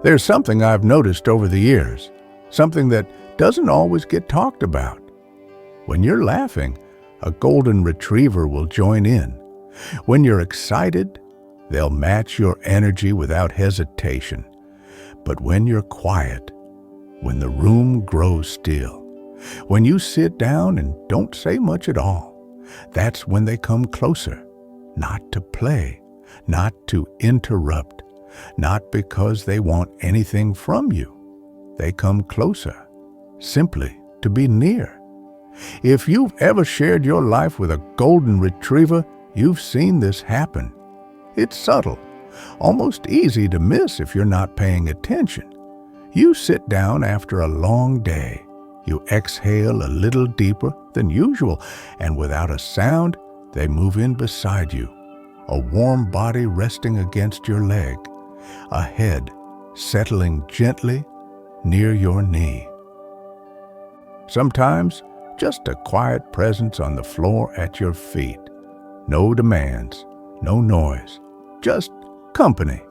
There's something I've noticed over the years, something that doesn't always get talked about. When you're laughing, a golden retriever will join in. When you're excited, they'll match your energy without hesitation. But when you're quiet, when the room grows still, when you sit down and don't say much at all, that's when they come closer, not to play, not to interrupt, not because they want anything from you. They come closer, simply to be near. If you've ever shared your life with a golden retriever, you've seen this happen. It's subtle, almost easy to miss if you're not paying attention. You sit down after a long day. You exhale a little deeper than usual, and without a sound, they move in beside you, a warm body resting against your leg, a head settling gently near your knee. Sometimes, just a quiet presence on the floor at your feet. No demands, no noise, just company.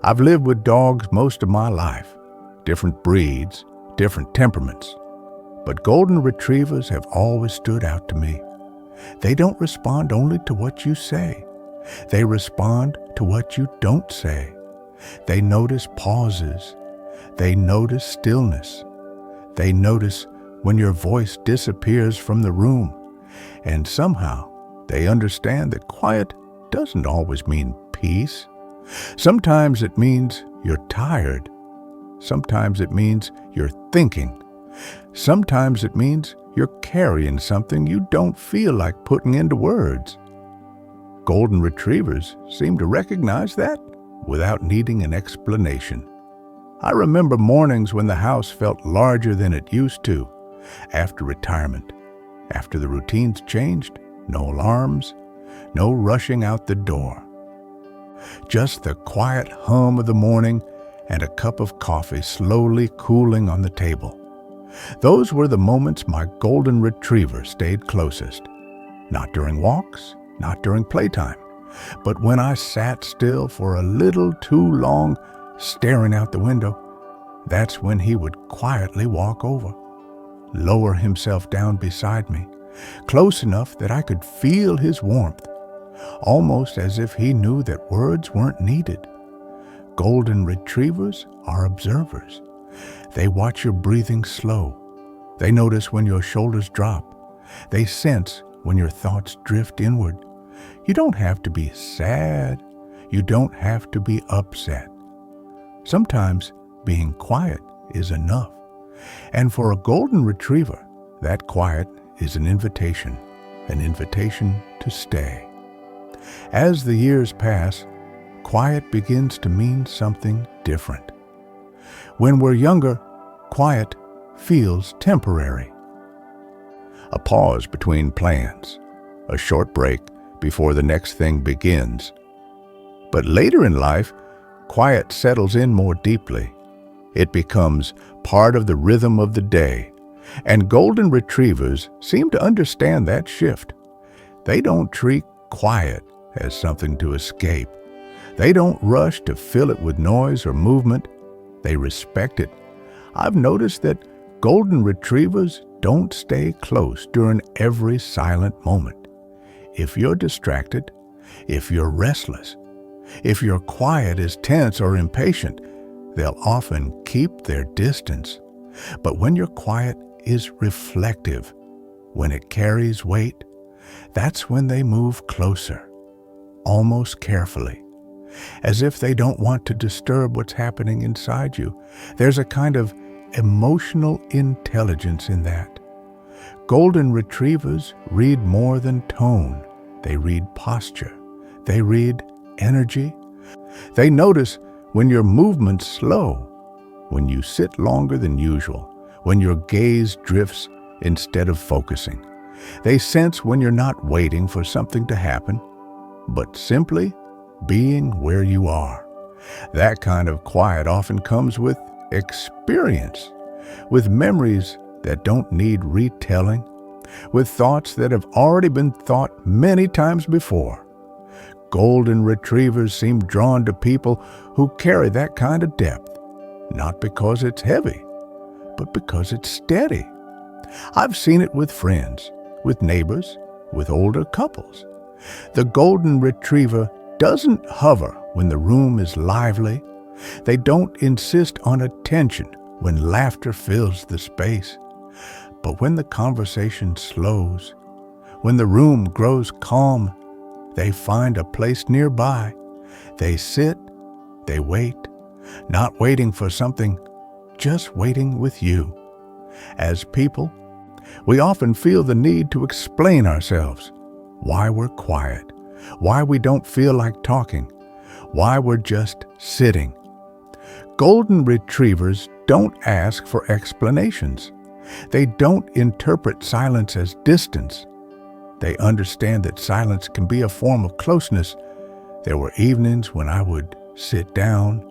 I've lived with dogs most of my life, different breeds, different temperaments. But golden retrievers have always stood out to me. They don't respond only to what you say. They respond to what you don't say. They notice pauses. They notice stillness. They notice when your voice disappears from the room. And somehow they understand that quiet doesn't always mean peace. Sometimes it means you're tired. Sometimes it means you're thinking. Sometimes it means you're carrying something you don't feel like putting into words. Golden retrievers seem to recognize that without needing an explanation. I remember mornings when the house felt larger than it used to. After retirement, after the routines changed, no alarms, no rushing out the door. Just the quiet hum of the morning and a cup of coffee slowly cooling on the table. Those were the moments my golden retriever stayed closest. Not during walks, not during playtime, but when I sat still for a little too long, staring out the window, that's when he would quietly walk over, lower himself down beside me, close enough that I could feel his warmth, almost as if he knew that words weren't needed. Golden retrievers are observers. They watch your breathing slow. They notice when your shoulders drop. They sense when your thoughts drift inward. You don't have to be sad. You don't have to be upset. Sometimes being quiet is enough. And for a golden retriever, that quiet is an invitation to stay. As the years pass, quiet begins to mean something different. When we're younger, quiet feels temporary. A pause between plans, a short break before the next thing begins. But later in life, quiet settles in more deeply. It becomes part of the rhythm of the day, and golden retrievers seem to understand that shift. They don't treat quiet as something to escape. They don't rush to fill it with noise or movement. They respect it. I've noticed that golden retrievers don't stay close during every silent moment. If you're distracted, if you're restless, if your quiet is tense or impatient, they'll often keep their distance. But when your quiet is reflective, when it carries weight, that's when they move closer, almost carefully, as if they don't want to disturb what's happening inside you. There's a kind of emotional intelligence in that. Golden retrievers read more than tone. They read posture. They read energy. They notice when your movement's slow, when you sit longer than usual, when your gaze drifts instead of focusing. They sense when you're not waiting for something to happen, but simply being where you are. That kind of quiet often comes with experience, with memories that don't need retelling, with thoughts that have already been thought many times before. Golden retrievers seem drawn to people who carry that kind of depth, not because it's heavy, but because it's steady. I've seen it with friends, with neighbors, with older couples. The golden retriever doesn't hover when the room is lively. They don't insist on attention when laughter fills the space. But when the conversation slows, when the room grows calm, they find a place nearby. They sit, they wait, not waiting for something, just waiting with you. As people, we often feel the need to explain ourselves, why we're quiet, why we don't feel like talking, why we're just sitting. Golden retrievers don't ask for explanations. They don't interpret silence as distance. They understand that silence can be a form of closeness. There were evenings when I would sit down,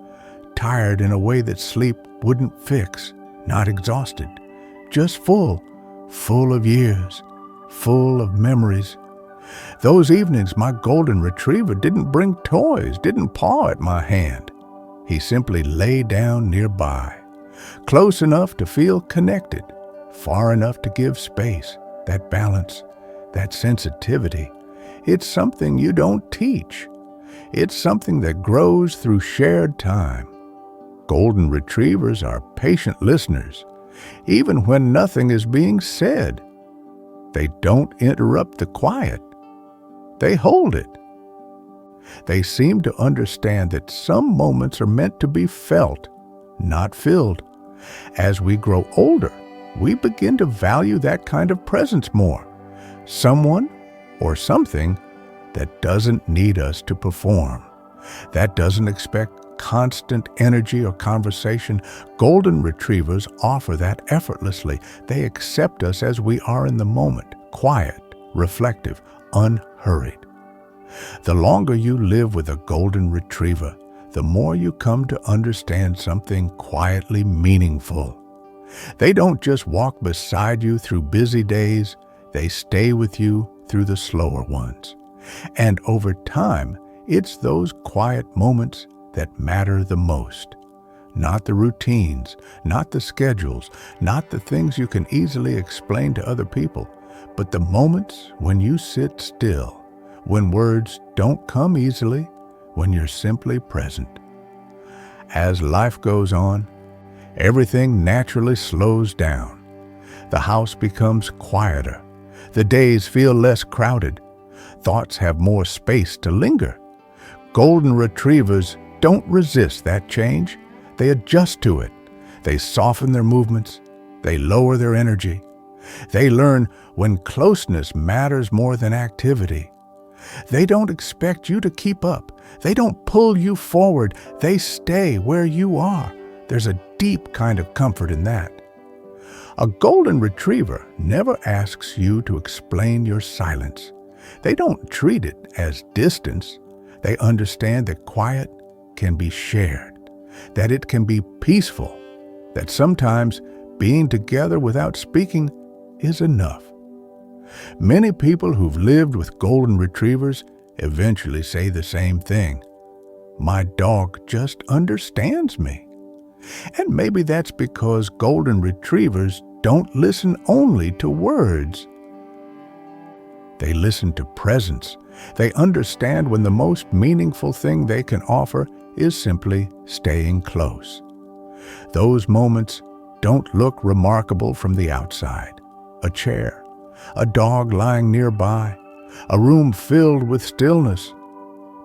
tired in a way that sleep wouldn't fix, not exhausted, just full of years, full of memories. Those evenings, my golden retriever didn't bring toys, didn't paw at my hand. He simply lay down nearby, close enough to feel connected, far enough to give space, that balance, that sensitivity. It's something you don't teach. It's something that grows through shared time. Golden retrievers are patient listeners, even when nothing is being said. They don't interrupt the quiet. They hold it. They seem to understand that some moments are meant to be felt, not filled. As we grow older, we begin to value that kind of presence more. Someone or something that doesn't need us to perform, that doesn't expect constant energy or conversation. Golden retrievers offer that effortlessly. They accept us as we are in the moment, quiet, reflective, unhurried. The longer you live with a golden retriever, the more you come to understand something quietly meaningful. They don't just walk beside you through busy days, they stay with you through the slower ones. And over time, it's those quiet moments that matter the most. Not the routines, not the schedules, not the things you can easily explain to other people, but the moments when you sit still, when words don't come easily, when you're simply present. As life goes on, everything naturally slows down. The house becomes quieter. The days feel less crowded. Thoughts have more space to linger. Golden retrievers don't resist that change. They adjust to it. They soften their movements. They lower their energy. They learn when closeness matters more than activity. They don't expect you to keep up. They don't pull you forward. They stay where you are. There's a deep kind of comfort in that. A golden retriever never asks you to explain your silence. They don't treat it as distance. They understand that quiet can be shared, that it can be peaceful, that sometimes being together without speaking is enough. Many people who've lived with golden retrievers eventually say the same thing. My dog just understands me. And maybe that's because golden retrievers don't listen only to words. They listen to presence. They understand when the most meaningful thing they can offer is simply staying close. Those moments don't look remarkable from the outside. A chair, a dog lying nearby, a room filled with stillness.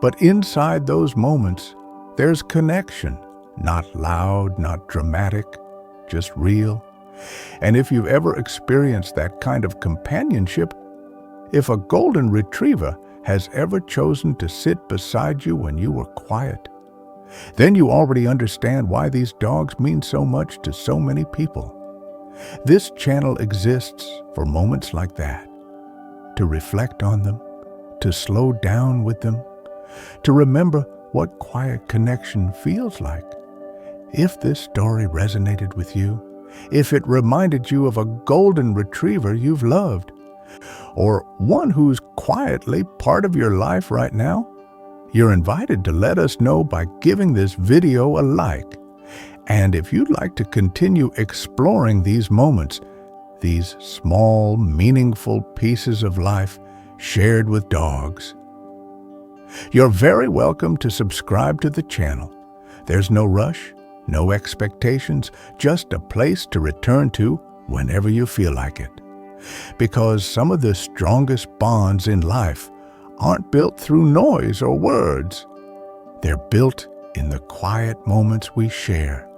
But inside those moments, there's connection, not loud, not dramatic, just real. And if you've ever experienced that kind of companionship, if a golden retriever has ever chosen to sit beside you when you were quiet, then you already understand why these dogs mean so much to so many people. This channel exists for moments like that, to reflect on them, to slow down with them, to remember what quiet connection feels like. If this story resonated with you, if it reminded you of a golden retriever you've loved, or one who's quietly part of your life right now, you're invited to let us know by giving this video a like. And if you'd like to continue exploring these moments, these small, meaningful pieces of life shared with dogs, you're very welcome to subscribe to the channel. There's no rush, no expectations, just a place to return to whenever you feel like it. Because some of the strongest bonds in life aren't built through noise or words. They're built in the quiet moments we share.